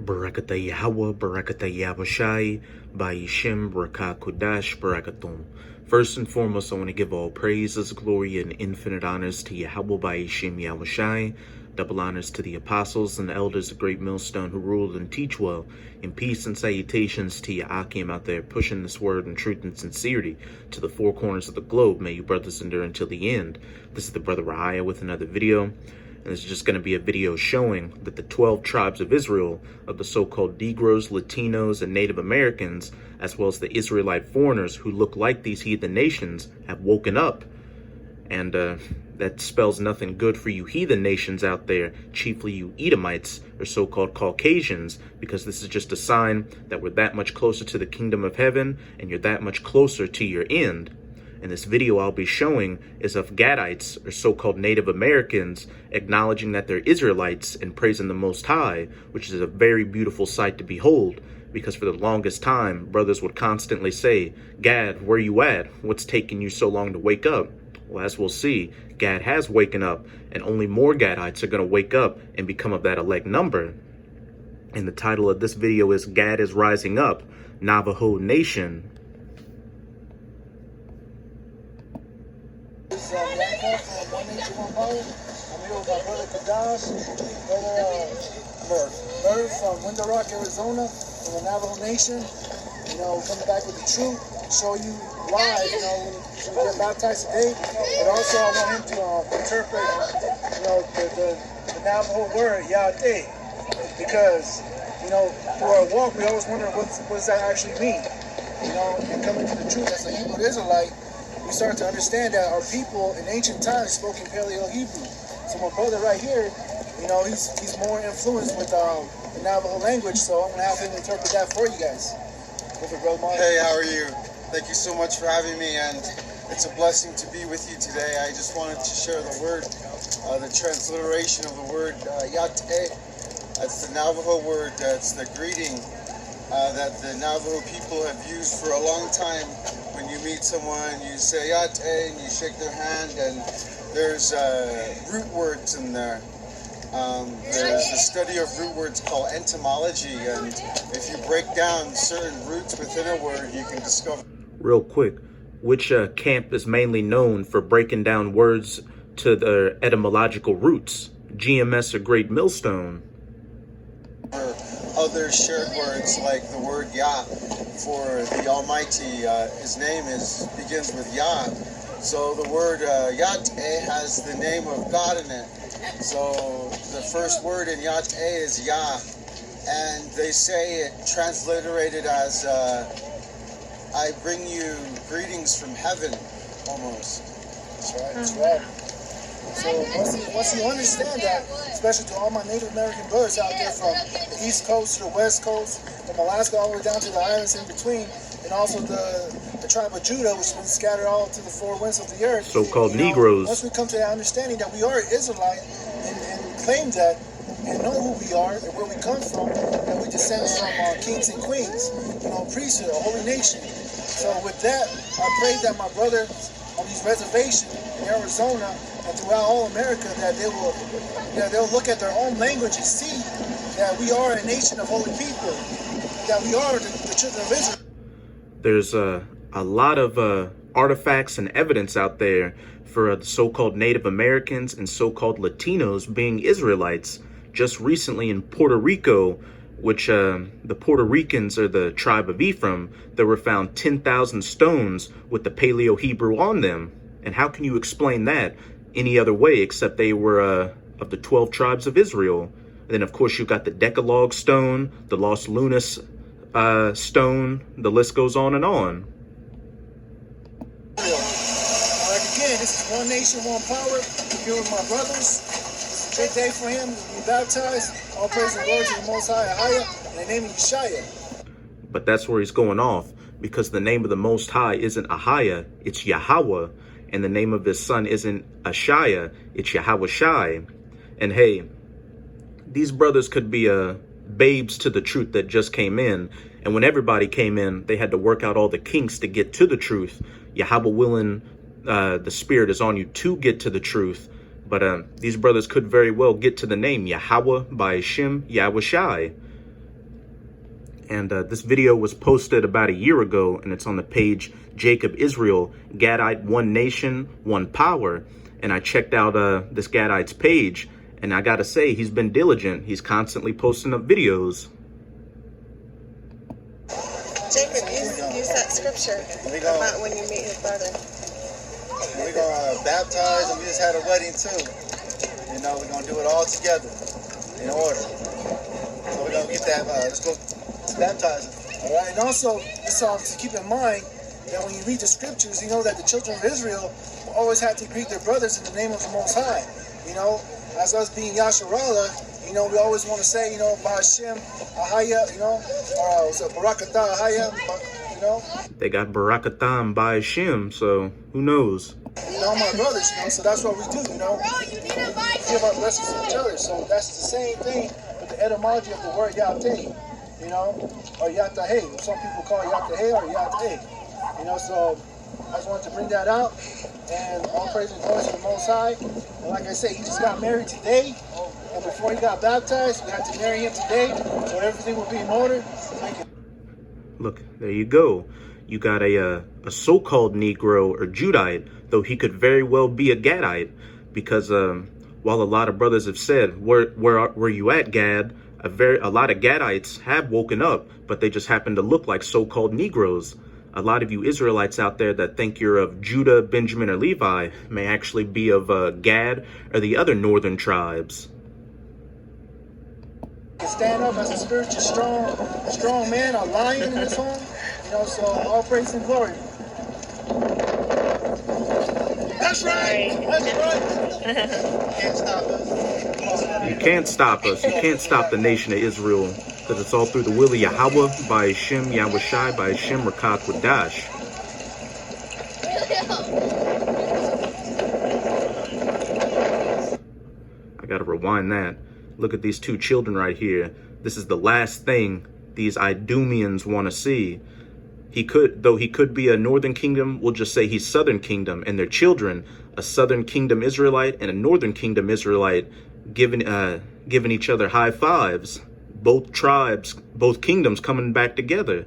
Barakata Yahweh, Barakata Yahushai, Bayishim, Barakah Kudash, Barakatum. First and foremost, I want to give all praises, glory, and infinite honors to Yahweh, Bayishim, Yahushai. Double honors to the apostles and elders of Great Millstone who rule and teach well. And peace and salutations to Akim out there pushing this word in truth and sincerity to the four corners of the globe. May you brothers endure until the end. This is the brother Rahaya with another video. And this is just going to be a video showing that the 12 tribes of Israel, of the so-called Negroes, Latinos, and Native Americans, as well as the Israelite foreigners who look like these heathen nations, have woken up. And that spells nothing good for you heathen nations out there, chiefly you Edomites, or so-called Caucasians, because this is just a sign that we're that much closer to the kingdom of heaven, and you're that much closer to your end. And this video I'll be showing is of Gadites, or so-called Native Americans, acknowledging that they're Israelites and praising the Most High, which is a very beautiful sight to behold, because for the longest time, brothers would constantly say, Gad, where you at? What's taking you so long to wake up? Well, as we'll see, Gad has waken up, and only more Gadites are going to wake up and become of that elect number. And the title of this video is Gad is Rising Up, Navajo Nation. This is Yanko from One Nation One Power. I'm here with my brother Kadash, brother Murph from Window Rock, Arizona, from the Navajo Nation. You know, coming back with the truth, show you live, you know, when we get baptized today. But also I want him to interpret, you know, the Navajo word, Yahweh. Because, you know, through our walk, we always wonder what does that actually mean. You know, and coming to the truth as a Hebrew Israelite, we start to understand that our people in ancient times spoke in Paleo Hebrew. So my brother right here, you know, he's more influenced with the Navajo language, so I'm going to have him interpret that for you guys. Hey, how are you? Thank you so much for having me, and it's a blessing to be with you today. I just wanted to share the word, the transliteration of the word Yahweh. That's the Navajo word, that's the greeting that the Navajo people have used for a long time. When you meet someone, you say Yahweh, and you shake their hand, and there's root words in there. There's a study of root words called etymology, and if you break down certain roots within a word, you can discover. Real quick, which camp is mainly known for breaking down words to their etymological roots? GMS or Great Millstone? Other shared words like the word Yah for the Almighty. His name begins with Yah. So the word Yahweh has the name of God in it. So the first word in Yahweh is Yah, and they say it transliterated as I bring you greetings from heaven, almost. That's right, that's right. So once you understand that, especially to all my Native American brothers out there from the East Coast to the West Coast, from Alaska all the way down to the islands in between, and also the tribe of Judah, which has been scattered all to the four winds of the earth. So-called Negroes. Once we come to that understanding that we are Israelite and claim that and know who we are and where we come from, and we descend from kings and queens, you know, priesthood, a holy nation. So with that, I pray that my brothers on these reservations in Arizona and throughout all America, that they'll look at their own language and see that we are a nation of holy people, that we are the children of Israel. There's a lot of artifacts and evidence out there for the so-called Native Americans and so-called Latinos being Israelites. Just recently in Puerto Rico, which the Puerto Ricans are the tribe of Ephraim, there were found 10,000 stones with the Paleo Hebrew on them. And how can you explain that any other way except they were of the 12 tribes of Israel? And then, of course, you got the Decalogue stone, the Los Lunas stone, the list goes on and on. Like again, this is One Nation, One Power. I'm here with my brothers. It's a great day for him to be baptized. All praise and glory to the Most High, Ahaya, in the name of Yeshaya. But that's where he's going off, because the name of the Most High isn't Ahaya, it's Yahweh, and the name of his son isn't Ashaya, it's Yahushai. And hey, these brothers could be babes to the truth that just came in, and when everybody came in, they had to work out all the kinks to get to the truth. Yahweh willing, the Spirit is on you to get to the truth. But these brothers could very well get to the name Yahweh by Shem Yahushai. And this video was posted about a year ago, and it's on the page Jacob Israel, Gadite, One Nation, One Power. And I checked out this Gadite's page, and I gotta say, he's been diligent. He's constantly posting up videos. Jacob, use that scripture about when you meet his brother. We're gonna baptize, and we just had a wedding too. You know, we're gonna do it all together in order. So we're gonna get that. Let's go baptize him. All right, and also, just to keep in mind that when you read the scriptures, you know that the children of Israel always have to greet their brothers in the name of the Most High. You know, as us being Yasharallah, you know, we always want to say, you know, Ba'ashem, Ahaya, you know, or Barakatah, Ahaya, you know. They got Barakatah by Hashem, so who knows? You know, my brothers, you know, so that's what we do, you know. We give our blessings to each other, so that's the same thing with the etymology of the word Yateh, you know, or Yataheh. Some people call it Yataheh or Yateh, you know, so I just wanted to bring that out, and all praise and glory to the Most High. And like I said, he just got married today, and before he got baptized, we had to marry him today, so everything will be in order. Look, there you go. You got a so-called Negro or Judite, though he could very well be a Gadite, because while a lot of brothers have said, where you at, Gad? A lot of Gadites have woken up, but they just happen to look like so-called Negroes. A lot of you Israelites out there that think you're of Judah, Benjamin, or Levi may actually be of Gad or the other northern tribes. Can stand up as a spiritual strong man, a lion in his home, you know, so all praise and glory. That's right. Can't stop us. You can't stop us. You can't stop the nation of Israel, because it's all through the will of Yahweh, by Hashem Yahushai, by Hashem Rakah Kodash. I gotta rewind that. Look at these two children right here. This is the last thing these Idumeans want to see. He could be a northern kingdom, we'll just say he's southern kingdom, and their children, a southern kingdom Israelite and a northern kingdom Israelite, giving each other high fives. Both tribes, both kingdoms coming back together.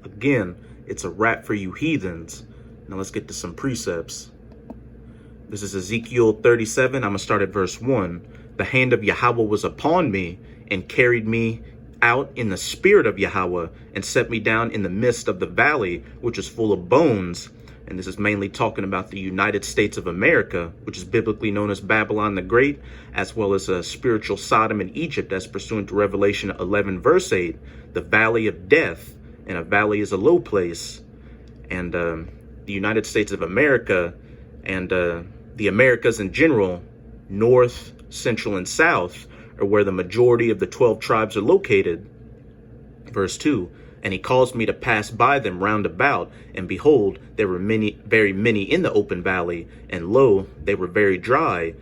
Again, it's a wrap for you heathens. Now let's get to some precepts. This is Ezekiel 37. I'm going to start at verse 1. The hand of Yahweh was upon me and carried me out in the spirit of Yahweh and set me down in the midst of the valley, which is full of bones. And this is mainly talking about the United States of America, which is biblically known as Babylon the Great, as well as a spiritual Sodom and Egypt, as pursuant to Revelation 11, verse 8, the valley of death. And a valley is a low place. And the United States of America and the Americas in general, North, Central, and South, are where the majority of the 12 tribes are located. Verse 2, and he caused me to pass by them round about, and behold, there were many, very many in the open valley, and lo, they were very dry.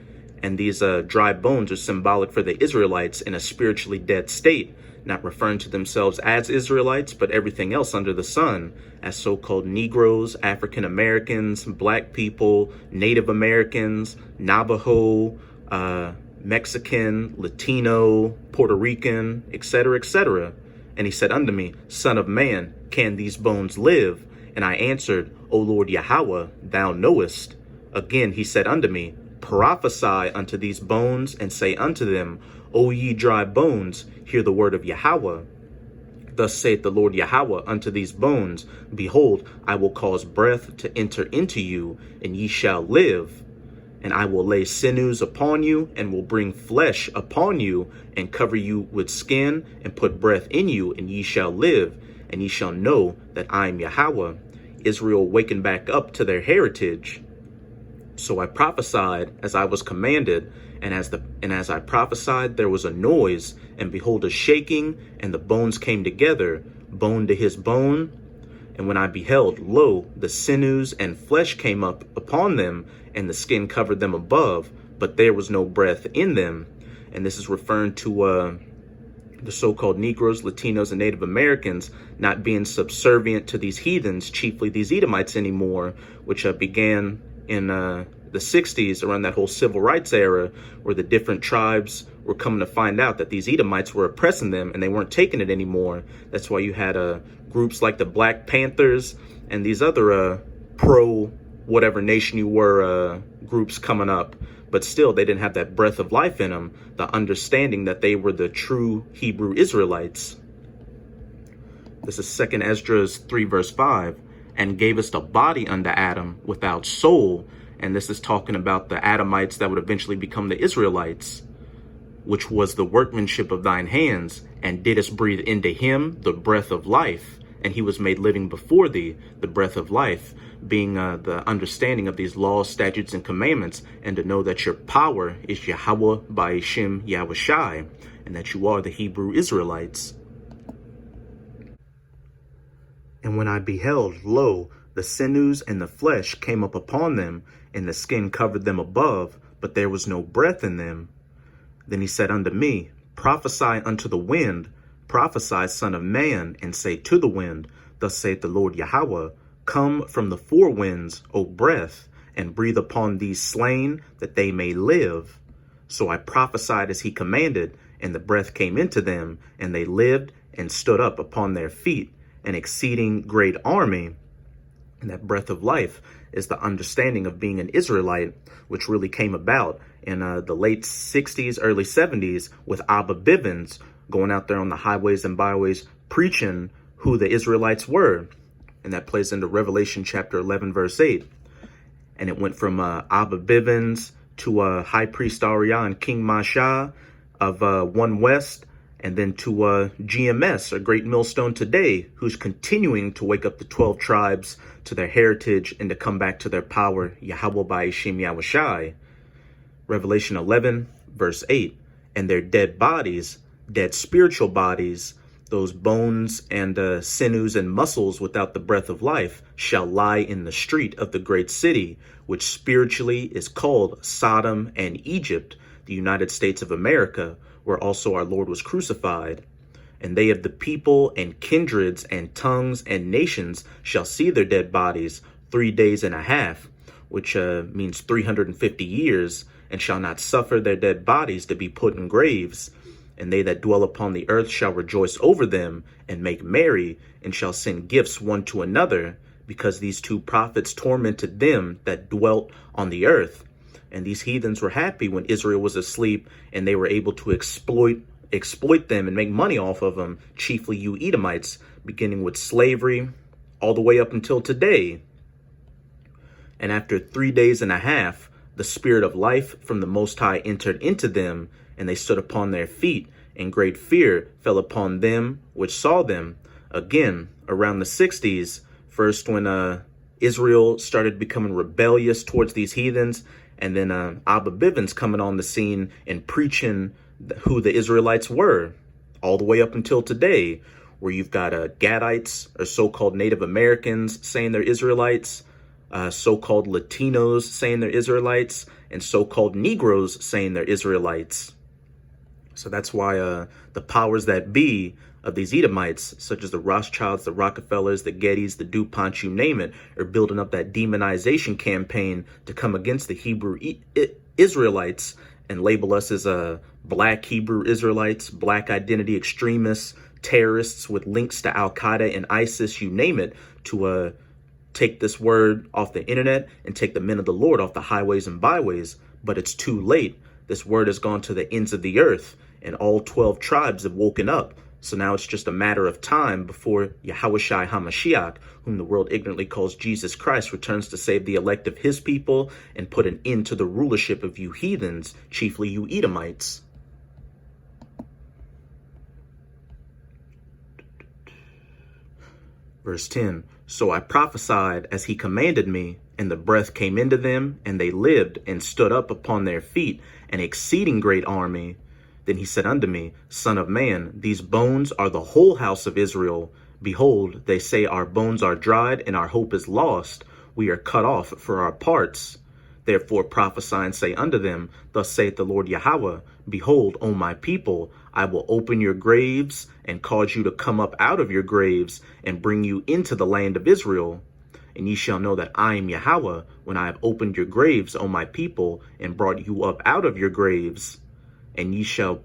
And these dry bones are symbolic for the Israelites in a spiritually dead state, not referring to themselves as Israelites, but everything else under the sun, as so-called Negroes, African Americans, Black people, Native Americans, Navajo, Mexican, Latino, Puerto Rican, etc., etc. And he said unto me, Son of man, can these bones live? And I answered, O Lord Yahweh, thou knowest. Again he said unto me, Prophesy unto these bones, and say unto them, O ye dry bones, hear the word of Yahweh. Thus saith the Lord Yahweh unto these bones, Behold, I will cause breath to enter into you, and ye shall live. And I will lay sinews upon you, and will bring flesh upon you, and cover you with skin, and put breath in you, and ye shall live. And ye shall know that I am Yahweh. Israel wakened back up to their heritage. So I prophesied as I was commanded, and as I prophesied, there was a noise, and behold, a shaking, and the bones came together, bone to his bone. And when I beheld, lo, the sinews and flesh came up upon them, and the skin covered them above, but there was no breath in them. And this is referring to the so-called Negroes, Latinos, and Native Americans not being subservient to these heathens, chiefly these Edomites anymore, which began in the 60s, around that whole civil rights era, where the different tribes were coming to find out that these Edomites were oppressing them and they weren't taking it anymore. That's why you had groups like the Black Panthers and these other pro whatever nation you were groups coming up. But still, they didn't have that breath of life in them, the understanding that they were the true Hebrew Israelites. This is 2 Esdras 3 verse 5. And gave us the body unto Adam without soul. And this is talking about the Adamites that would eventually become the Israelites, which was the workmanship of thine hands, and didst breathe into him the breath of life. And he was made living before thee, the breath of life, being the understanding of these laws, statutes, and commandments, and to know that your power is Yahweh Ba'ashem Yahushai, and that you are the Hebrew Israelites. And when I beheld, lo, the sinews and the flesh came up upon them, and the skin covered them above, but there was no breath in them. Then he said unto me, Prophesy unto the wind, prophesy, son of man, and say to the wind, Thus saith the Lord Yahweh, Come from the four winds, O breath, and breathe upon these slain, that they may live. So I prophesied as he commanded, and the breath came into them, and they lived and stood up upon their feet, an exceeding great army. And that breath of life is the understanding of being an Israelite, which really came about in the late 60s, early 70s, with Abba Bivens going out there on the highways and byways preaching who the Israelites were. And that plays into Revelation chapter 11, verse 8. And it went from Abba Bivens to High Priest Ariah and King Masha of One West, and then to GMS, a great millstone today, who's continuing to wake up the 12 tribes to their heritage and to come back to their power, Yahweh Ba'ashem Yahushai. Revelation 11, verse 8. And their dead bodies, dead spiritual bodies, those bones and sinews and muscles without the breath of life, shall lie in the street of the great city, which spiritually is called Sodom and Egypt, the United States of America, where also our Lord was crucified. And they of the people and kindreds and tongues and nations shall see their dead bodies 3 days and a half, which means 350 years, and shall not suffer their dead bodies to be put in graves. And they that dwell upon the earth shall rejoice over them, and make merry, and shall send gifts one to another, because these two prophets tormented them that dwelt on the earth. And these heathens were happy when Israel was asleep, and they were able to exploit them and make money off of them, chiefly you Edomites, beginning with slavery all the way up until today. And after 3 days and a half, the spirit of life from the Most High entered into them, and they stood upon their feet, and great fear fell upon them which saw them. Again, around the 60s, first when Israel started becoming rebellious towards these heathens, and then Abba Bivens coming on the scene and preaching who the Israelites were, all the way up until today, where you've got Gadites, or so-called Native Americans, saying they're Israelites, so-called Latinos saying they're Israelites, and so-called Negroes saying they're Israelites. So that's why the powers that be of these Edomites, such as the Rothschilds, the Rockefellers, the Gettys, the DuPont, you name it, are building up that demonization campaign to come against the Hebrew Israelites and label us as black Hebrew Israelites, black identity extremists, terrorists with links to Al-Qaeda and ISIS, you name it, to take this word off the internet and take the men of the Lord off the highways and byways. But it's too late. This word has gone to the ends of the earth, and all 12 tribes have woken up. So now it's just a matter of time before Yahushai HaMashiach, whom the world ignorantly calls Jesus Christ, returns to save the elect of his people and put an end to the rulership of you heathens, chiefly you Edomites. Verse 10, So I prophesied as he commanded me, and the breath came into them, and they lived and stood up upon their feet, an exceeding great army. Then he said unto me, Son of man, these bones are the whole house of Israel. Behold, they say our bones are dried, and our hope is lost. We are cut off for our parts. Therefore prophesy and say unto them, Thus saith the Lord Yahweh, Behold, O my people, I will open your graves and cause you to come up out of your graves and bring you into the land of Israel. And ye shall know that I am Yahweh when I have opened your graves, O my people, and brought you up out of your graves. And ye shall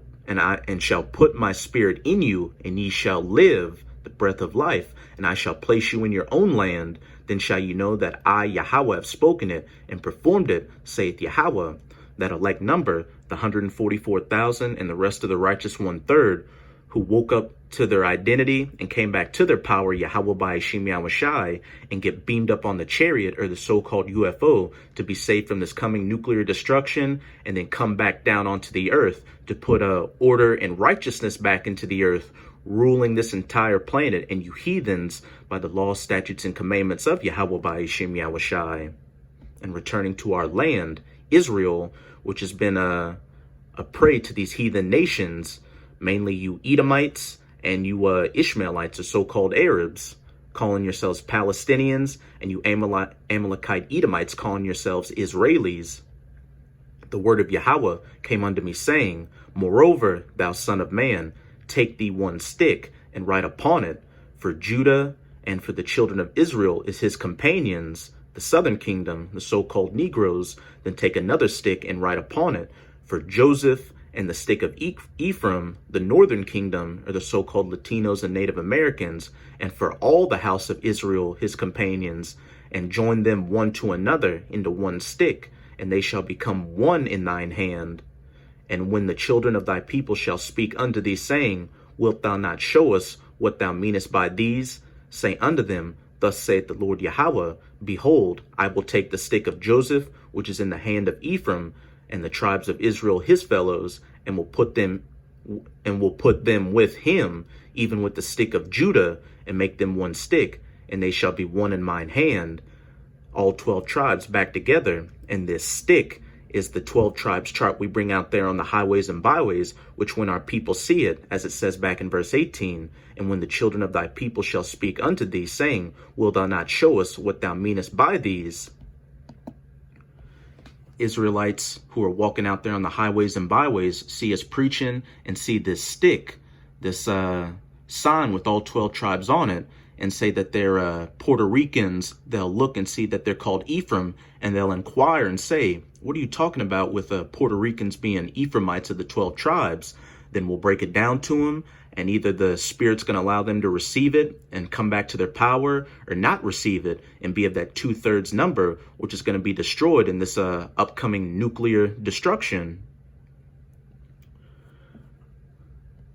shall put my spirit in you, and ye shall live, the breath of life, and I shall place you in your own land. Then shall you know that I, Yahweh, have spoken it and performed it, saith Yahweh. That elect number, the 144,000 and the rest of the righteous 1/3, who woke up to their identity and came back to their power, Yahweh Ba'ashim Yahushai, and get beamed up on the chariot, or the so-called UFO, to be saved from this coming nuclear destruction, and then come back down onto the earth to put order and righteousness back into the earth, ruling this entire planet, and you heathens, by the laws, statutes, and commandments of Yahweh Ba'ashim Yahushai. And returning to our land, Israel, which has been a prey to these heathen nations, mainly you Edomites and you Ishmaelites, or so-called Arabs, calling yourselves Palestinians, and you Amalekite Edomites calling yourselves Israelis. The word of Yahweh came unto me, saying, Moreover, thou son of man, take thee one stick and write upon it, for Judah and for the children of Israel is his companions, the southern kingdom, the so-called Negroes. Then take another stick and write upon it, for Joseph and the stick of Ephraim, the northern kingdom, or the so-called Latinos and Native Americans, and for all the house of Israel, his companions, and join them one to another into one stick, and they shall become one in thine hand. And when the children of thy people shall speak unto thee, saying, Wilt thou not show us what thou meanest by these? Say unto them, Thus saith the Lord Yahweh, Behold, I will take the stick of Joseph, which is in the hand of Ephraim, and the tribes of Israel his fellows, and will put them with him, even with the stick of Judah, and make them one stick, and they shall be one in mine hand, all 12 tribes back together. And this stick is the 12 tribes chart we bring out there on the highways and byways, which when our people see it, as it says back in verse 18, and when the children of thy people shall speak unto thee, saying, Wilt thou not show us what thou meanest by these? Israelites who are walking out there on the highways and byways see us preaching and see this stick, this sign with all 12 tribes on it, and say that they're Puerto Ricans. They'll look and see that they're called Ephraim, and they'll inquire and say, what are you talking about with Puerto Ricans being Ephraimites of the 12 tribes? Then we'll break it down to them, and either the Spirit's going to allow them to receive it and come back to their power, or not receive it and be of that 2/3 number, which is going to be destroyed in this upcoming nuclear destruction.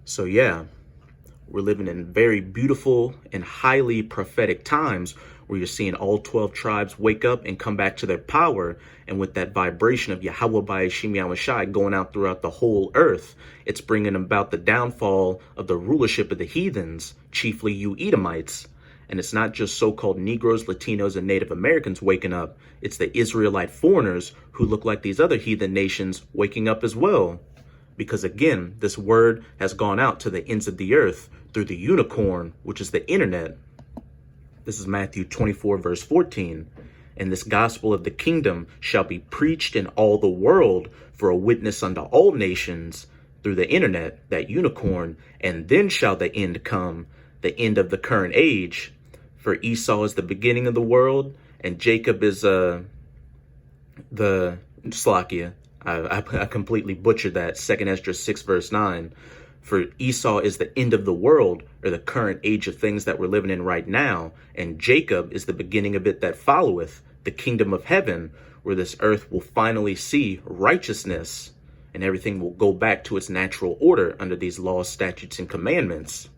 So yeah, we're living in very beautiful and highly prophetic times where you're seeing all 12 tribes wake up and come back to their power. And with that vibration of Yahweh Ba'ashim Yahushai going out throughout the whole earth, it's bringing about the downfall of the rulership of the heathens, chiefly you Edomites. And it's not just so-called Negroes, Latinos, and Native Americans waking up. It's the Israelite foreigners who look like these other heathen nations waking up as well. Because again, this word has gone out to the ends of the earth through the unicorn, which is the internet. This is Matthew 24, verse 14. And this gospel of the kingdom shall be preached in all the world for a witness unto all nations, through the internet, that unicorn, and then shall the end come, the end of the current age. For Esau is the beginning of the world, and Jacob is the Slakia. I completely butchered that. 2 Esdras 6, verse 9. For Esau is the end of the world, or the current age of things that we're living in right now. And Jacob is the beginning of it that followeth, the kingdom of heaven, where this earth will finally see righteousness, and everything will go back to its natural order under these laws, statutes, and commandments.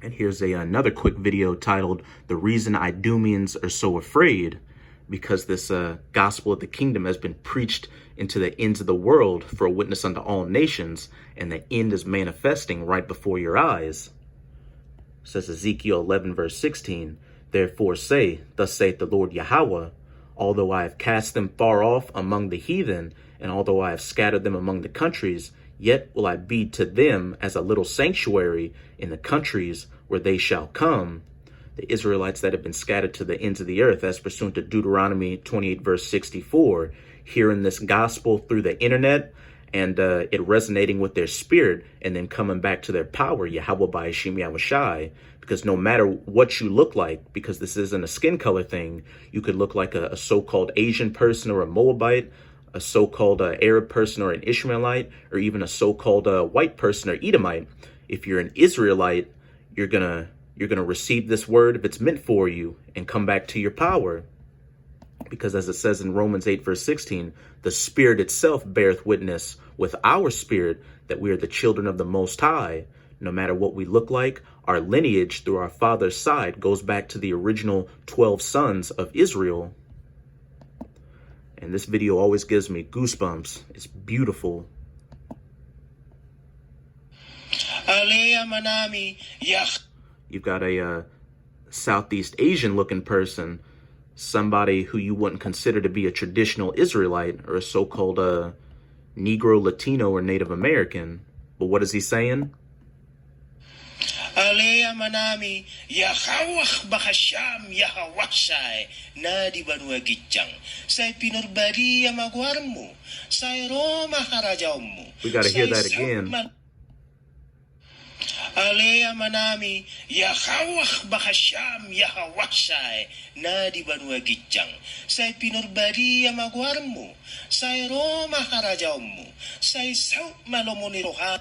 And here's another quick video titled, The Reason Idumeans Are So Afraid. Because this gospel of the kingdom has been preached into the ends of the world for a witness unto all nations, and the end is manifesting right before your eyes. It says Ezekiel 11, verse 16, Therefore say, Thus saith the Lord Yahweh, Although I have cast them far off among the heathen, and although I have scattered them among the countries, yet will I be to them as a little sanctuary in the countries where they shall come. The Israelites that have been scattered to the ends of the earth, as pursuant to Deuteronomy 28, verse 64, hearing this gospel through the internet and it resonating with their spirit and then coming back to their power, Yahweh Ba'ashim Yahushai. Because no matter what you look like, because this isn't a skin color thing, you could look like a so-called Asian person or a Moabite, a so-called Arab person or an Ishmaelite, or even a so-called white person or Edomite. If you're an Israelite, you're gonna receive this word if it's meant for you and come back to your power. Because as it says in Romans 8 verse 16, the Spirit itself beareth witness with our spirit that we are the children of the Most High. No matter what we look like, our lineage through our father's side goes back to the original 12 sons of Israel. And this video always gives me goosebumps. It's beautiful. You've got a Southeast Asian looking person, somebody who you wouldn't consider to be a traditional Israelite or a so-called Negro, Latino, or Native American. But what is he saying? Alea manami Yahawah Bahasham Yahawashai Nadi Banua Gitjang Sai Pinurbadi Yamagwarmu Sai Roma Harajamu. We gotta hear that again. Alea manami Yahawah Bahasham Yahawashai Nadi Banua Gitjang Sai Pinurbadi Yamagwarmu Sai Roma Harajamu Sai Sau Malomoniroha.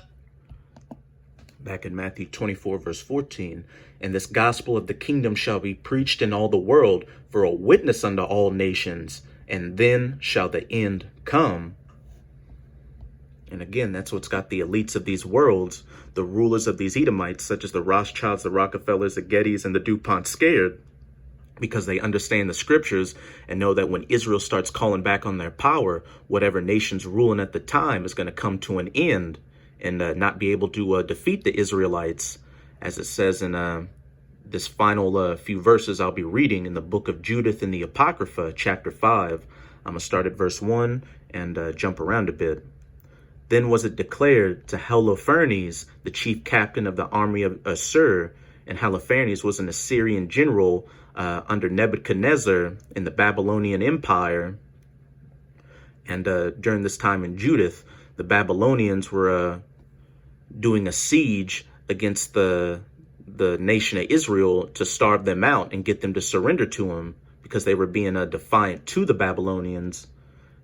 Back in Matthew 24, verse 14, and this gospel of the kingdom shall be preached in all the world for a witness unto all nations, and then shall the end come. And again, that's what's got the elites of these worlds, the rulers of these Edomites, such as the Rothschilds, the Rockefellers, the Gettys, and the DuPonts scared, because they understand the scriptures and know that when Israel starts calling back on their power, whatever nation's ruling at the time is going to come to an end and not be able to defeat the Israelites, as it says in this final few verses I'll be reading in the book of Judith in the Apocrypha, chapter 5. I'm going to start at verse 1 and jump around a bit. Then was it declared to Holofernes, the chief captain of the army of Assur, and Holofernes was an Assyrian general under Nebuchadnezzar in the Babylonian Empire. And during this time in Judith, the Babylonians were doing a siege against the nation of Israel to starve them out and get them to surrender to them, because they were being defiant to the Babylonians,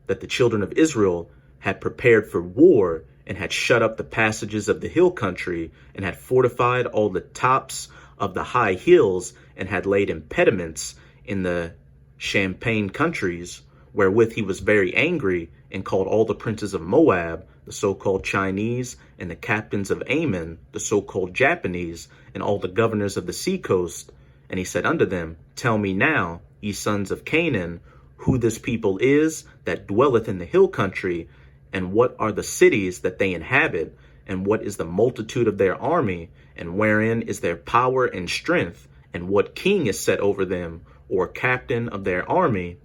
that the children of Israel had prepared for war and had shut up the passages of the hill country and had fortified all the tops of the high hills and had laid impediments in the Champagne countries, wherewith he was very angry and called all the princes of Moab, the so-called Chinese, and the captains of Ammon, the so-called Japanese, and all the governors of the seacoast. And he said unto them, Tell me now, ye sons of Canaan, who this people is that dwelleth in the hill country, and what are the cities that they inhabit, and what is the multitude of their army, and wherein is their power and strength, and what king is set over them, or captain of their army?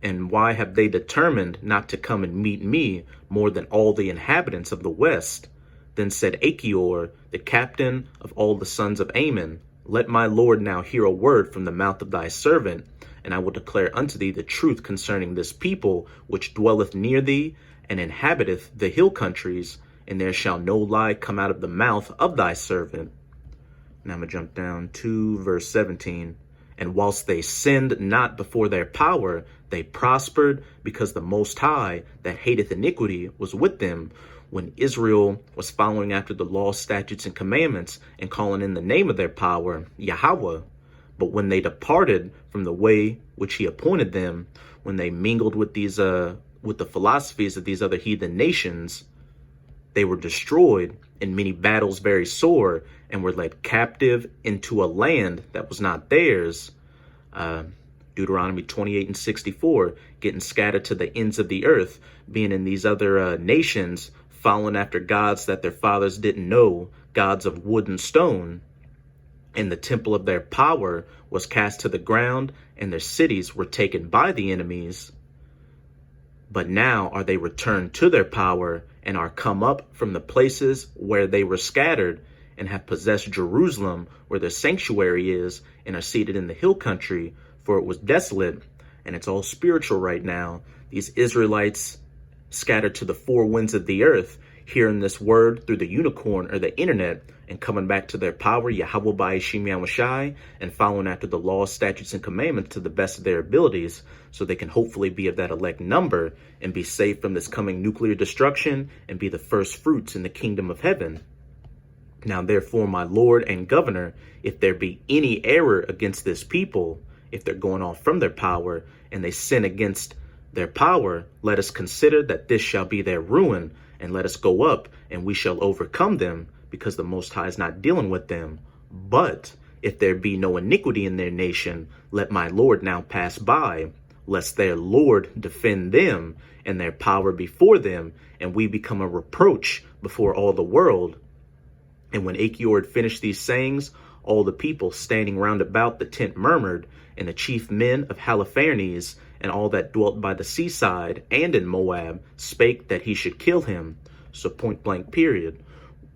And why have they determined not to come and meet me more than all the inhabitants of the west? Then said Achior, the captain of all the sons of Ammon, Let my lord now hear a word from the mouth of thy servant, and I will declare unto thee the truth concerning this people, which dwelleth near thee, and inhabiteth the hill countries, and there shall no lie come out of the mouth of thy servant. Now I'm going to jump down to verse 17. And whilst they sinned not before their power, they prospered, because the Most High, that hateth iniquity, was with them, when Israel was following after the law, statutes, and commandments, and calling in the name of their power, Yahweh. But when they departed from the way which he appointed them, when they mingled with these with the philosophies of these other heathen nations, they were destroyed in many battles very sore, and were led captive into a land that was not theirs. Deuteronomy 28 and 64, getting scattered to the ends of the earth, being in these other nations, following after gods that their fathers didn't know, gods of wood and stone. And the temple of their power was cast to the ground, and their cities were taken by the enemies. But now are they returned to their power, and are come up from the places where they were scattered, and have possessed Jerusalem, where their sanctuary is, and are seated in the hill country, for it was desolate. And it's all spiritual right now. These Israelites scattered to the four winds of the earth, hearing this word through the unicorn or the internet, and coming back to their power, Yahweh Ba'ashim Yahushai, and following after the laws, statutes, and commandments to the best of their abilities, so they can hopefully be of that elect number and be saved from this coming nuclear destruction and be the first fruits in the kingdom of heaven. Now, therefore, my Lord and Governor, if there be any error against this people, if they're going off from their power and they sin against their power, let us consider that this shall be their ruin, and let us go up and we shall overcome them, because the Most High is not dealing with them. But if there be no iniquity in their nation, let my Lord now pass by, lest their Lord defend them and their power before them, and we become a reproach before all the world. And when Achior had finished these sayings, all the people standing round about the tent murmured, and the chief men of Halifanes and all that dwelt by the seaside and in Moab spake that he should kill him. So point blank period.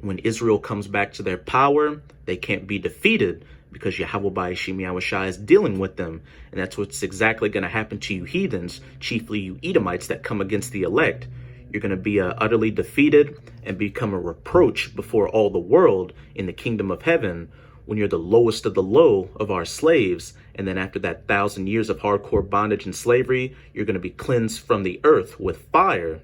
When Israel comes back to their power, they can't be defeated, because Yahweh Ba'ashim Yahushai is dealing with them. And that's what's exactly going to happen to you heathens, chiefly you Edomites that come against the elect. You're going to be utterly defeated and become a reproach before all the world in the kingdom of heaven, when you're the lowest of the low of our slaves. And then after that 1,000 years of hardcore bondage and slavery, you're going to be cleansed from the earth with fire.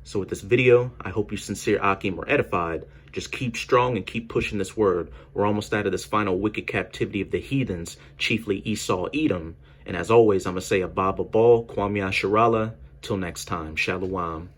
So with this video, I hope you sincere Akim were edified. Just keep strong and keep pushing this word. We're almost out of this final wicked captivity of the heathens, chiefly Esau, Edom. And as always, I'm going to say Abba Babal, Kwame Asherallah. Till next time, Shalom.